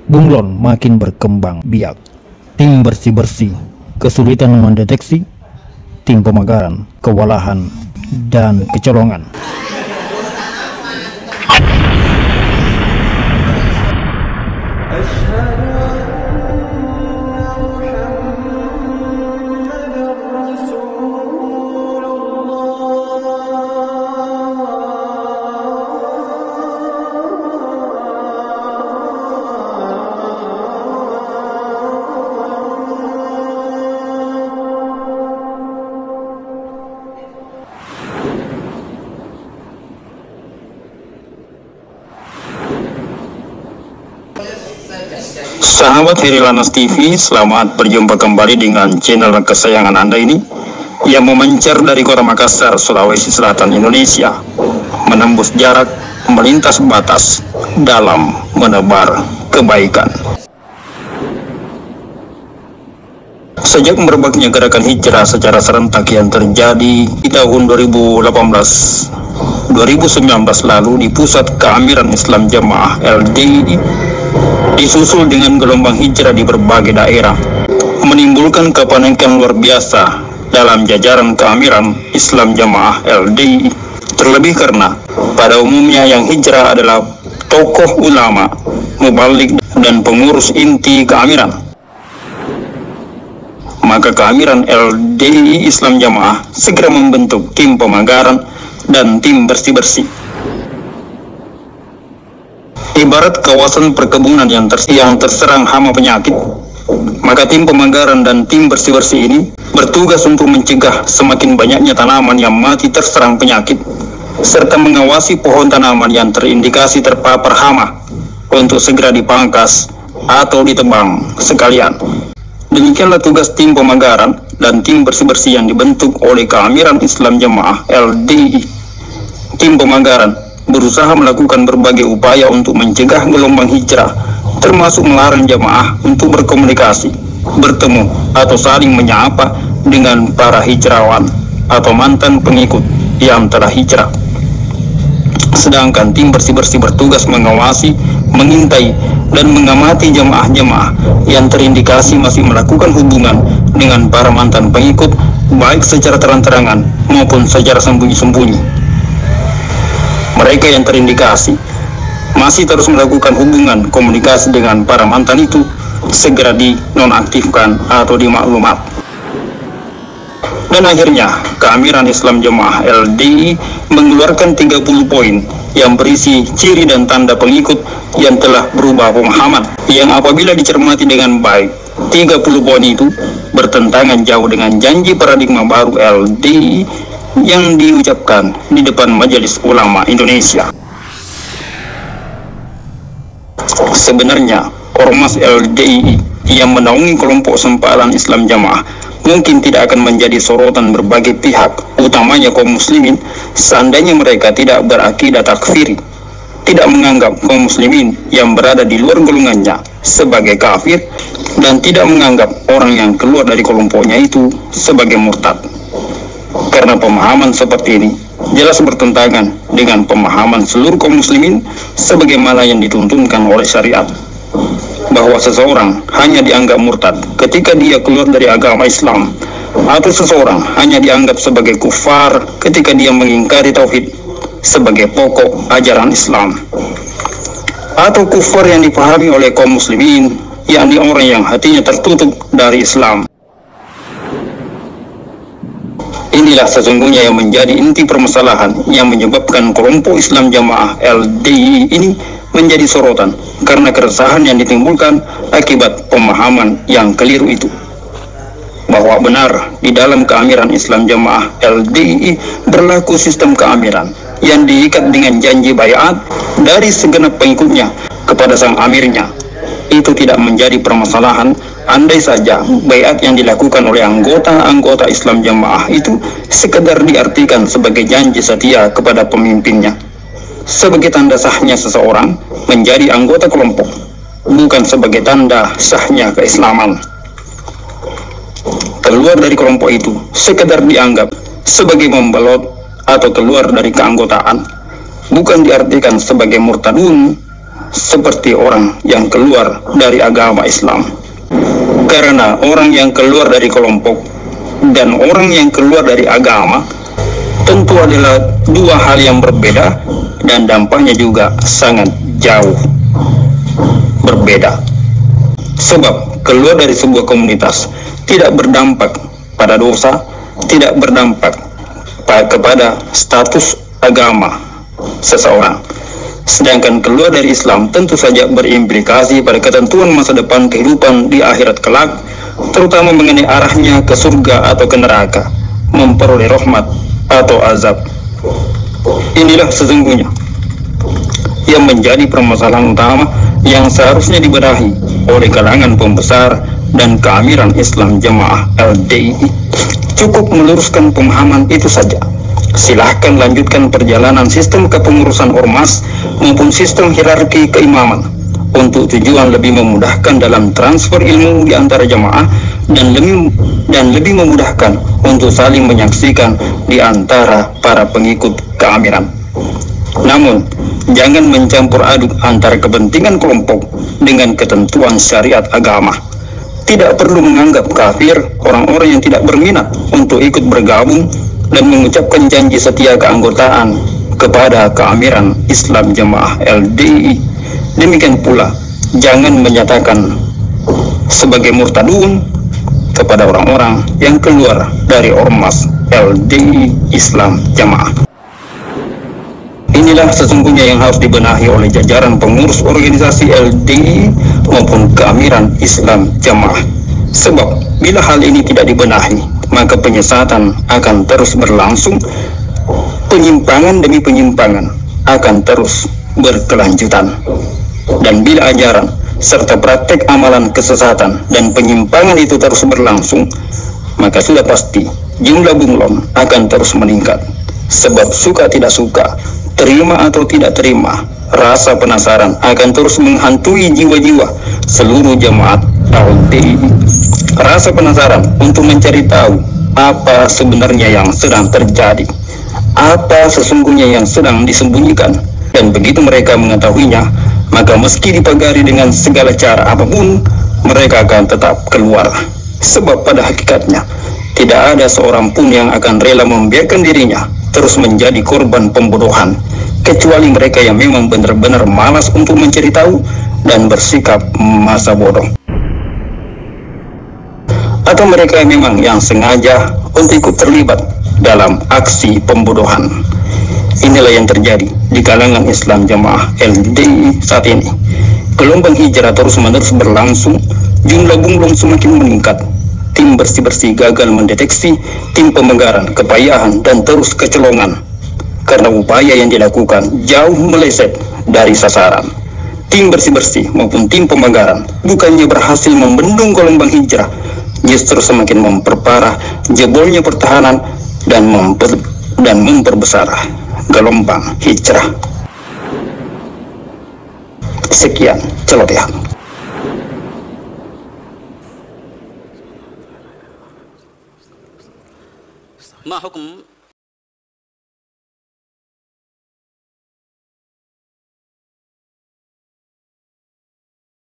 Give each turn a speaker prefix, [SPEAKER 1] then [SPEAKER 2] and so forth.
[SPEAKER 1] Bunglon makin berkembang biak. Tim bersih-bersih kesulitan mendeteksi, tim pemagaran kewalahan dan kecolongan.
[SPEAKER 2] Sahabat Herilanas TV, selamat berjumpa kembali dengan channel kesayangan Anda ini yang memancar dari kota Makassar, Sulawesi Selatan, Indonesia, menembus jarak, melintas batas dalam menebar kebaikan. Sejak merebaknya gerakan hijrah secara serentak yang terjadi di tahun 2019 lalu di Pusat Keamiran Islam Jamaah LDI, disusul dengan gelombang hijrah di berbagai daerah, menimbulkan kepanikan luar biasa dalam jajaran keamiran Islam Jamaah LDI. Terlebih karena pada umumnya yang hijrah adalah tokoh ulama, mubalik dan pengurus inti keamiran. Maka keamiran LDI Islam Jamaah segera membentuk tim pemagaran dan tim bersih-bersih. Ibarat kawasan perkebunan yang terserang hama penyakit, maka tim pemagaran dan tim bersih-bersih ini bertugas untuk mencegah semakin banyaknya tanaman yang mati terserang penyakit, serta mengawasi pohon tanaman yang terindikasi terpapar hama untuk segera dipangkas atau ditebang sekalian. Demikianlah tugas tim pemagaran dan tim bersih-bersih yang dibentuk oleh Keamiran Islam Jamaah LDI. Tim pemagaran berusaha melakukan berbagai upaya untuk mencegah gelombang hijrah, termasuk melarang jamaah untuk berkomunikasi, bertemu, atau saling menyapa dengan para hijrawan atau mantan pengikut yang telah hijrah. Sedangkan tim bersih-bersih bertugas mengawasi, mengintai, dan mengamati jamaah-jamaah yang terindikasi masih melakukan hubungan dengan para mantan pengikut, baik secara terang-terangan maupun secara sembunyi-sembunyi. Mereka yang terindikasi masih terus melakukan hubungan komunikasi dengan para mantan itu segera dinonaktifkan atau dimaklumat. Dan akhirnya Keamiran Islam Jamaah LDI mengeluarkan 30 poin yang berisi ciri dan tanda pengikut yang telah berubah pemahaman, yang apabila dicermati dengan baik, 30 poin itu bertentangan jauh dengan janji paradigma baru LDI yang diucapkan di depan Majelis Ulama Indonesia. Sebenarnya Ormas LDI yang menaungi kelompok sempalan Islam Jamaah mungkin tidak akan menjadi sorotan berbagai pihak, utamanya kaum muslimin, seandainya mereka tidak berakidah takfiri, tidak menganggap kaum muslimin yang berada di luar golongannya sebagai kafir, dan tidak menganggap orang yang keluar dari kelompoknya itu sebagai murtad. Karena pemahaman seperti ini jelas bertentangan dengan pemahaman seluruh kaum muslimin sebagaimana yang dituntunkan oleh syariat, bahwa seseorang hanya dianggap murtad ketika dia keluar dari agama Islam, atau seseorang hanya dianggap sebagai kufar ketika dia mengingkari tauhid sebagai pokok ajaran Islam, atau kufar yang dipahami oleh kaum muslimin, yakni orang yang hatinya tertutup dari Islam. Inilah sesungguhnya yang menjadi inti permasalahan yang menyebabkan kelompok Islam Jamaah LDI ini menjadi sorotan, karena keresahan yang ditimbulkan akibat pemahaman yang keliru itu, bahwa benar di dalam Keamiran Islam Jamaah LDI berlaku sistem keamiran yang diikat dengan janji baiat dari segenap pengikutnya kepada sang amirnya. Itu tidak menjadi permasalahan andai saja baiat yang dilakukan oleh anggota-anggota Islam Jamaah itu sekedar diartikan sebagai janji setia kepada pemimpinnya, sebagai tanda sahnya seseorang menjadi anggota kelompok, bukan sebagai tanda sahnya keislaman. Keluar dari kelompok itu sekedar dianggap sebagai membelot atau keluar dari keanggotaan, bukan diartikan sebagai murtadun seperti orang yang keluar dari agama Islam. Karena orang yang keluar dari kelompok dan orang yang keluar dari agama tentu adalah dua hal yang berbeda dan dampaknya juga sangat jauh berbeda. Sebab keluar dari sebuah komunitas tidak berdampak pada dosa, tidak berdampak kepada status agama seseorang. Sedangkan keluar dari Islam tentu saja berimplikasi pada ketentuan masa depan kehidupan di akhirat kelak, terutama mengenai arahnya ke surga atau ke neraka, memperoleh rahmat atau azab. Inilah sesungguhnya yang menjadi permasalahan utama yang seharusnya dibenahi oleh kalangan pembesar dan keamiran Islam Jamaah LDI. Cukup meluruskan pemahaman itu saja. Silahkan lanjutkan perjalanan sistem kepengurusan ormas maupun sistem hierarki keimaman untuk tujuan lebih memudahkan dalam transfer ilmu di antara jamaah dan lebih memudahkan untuk saling menyaksikan di antara para pengikut keamiran. Namun, jangan mencampur aduk antara kepentingan kelompok dengan ketentuan syariat agama. Tidak perlu menganggap kafir orang-orang yang tidak berminat untuk ikut bergabung dan mengucapkan janji setia keanggotaan kepada keamiran Islam Jamaah LDI. Demikian pula, jangan menyatakan sebagai murtadun kepada orang-orang yang keluar dari ormas LDI Islam Jamaah. Inilah sesungguhnya yang harus dibenahi oleh jajaran pengurus organisasi LDI maupun keamiran Islam Jamaah. Sebab bila hal ini tidak dibenahi, maka penyesatan akan terus berlangsung, penyimpangan demi penyimpangan akan terus berkelanjutan. Dan bila ajaran serta praktek amalan kesesatan dan penyimpangan itu terus berlangsung, maka sudah pasti jumlah bunglon akan terus meningkat. Sebab suka tidak suka, terima atau tidak terima, rasa penasaran akan terus menghantui jiwa-jiwa seluruh jemaat LDI. Rasa penasaran untuk mencari tahu apa sebenarnya yang sedang terjadi, apa sesungguhnya yang sedang disembunyikan. Dan begitu mereka mengetahuinya, maka meski dipagari dengan segala cara apapun, mereka akan tetap keluar. Sebab pada hakikatnya tidak ada seorang pun yang akan rela membiarkan dirinya terus menjadi korban pembodohan, kecuali mereka yang memang benar-benar malas untuk mencari tahu dan bersikap masa bodoh, atau mereka yang memang yang sengaja untuk ikut terlibat dalam aksi pembodohan. Inilah yang terjadi di kalangan Islam Jamaah LDI saat ini. Gelombang hijrah terus-menerus berlangsung, jumlah bunglon semakin meningkat, tim bersih-bersih gagal mendeteksi tim pemenggaran, kepayahan, dan terus kecolongan karena upaya yang dilakukan jauh meleset dari sasaran. Tim bersih-bersih maupun tim pemenggaran bukannya berhasil membendung gelombang hijrah, justru semakin memperparah jebolnya pertahanan dan memperbesar gelombang hijrah. Sekian celotehan.
[SPEAKER 3] Ma hukum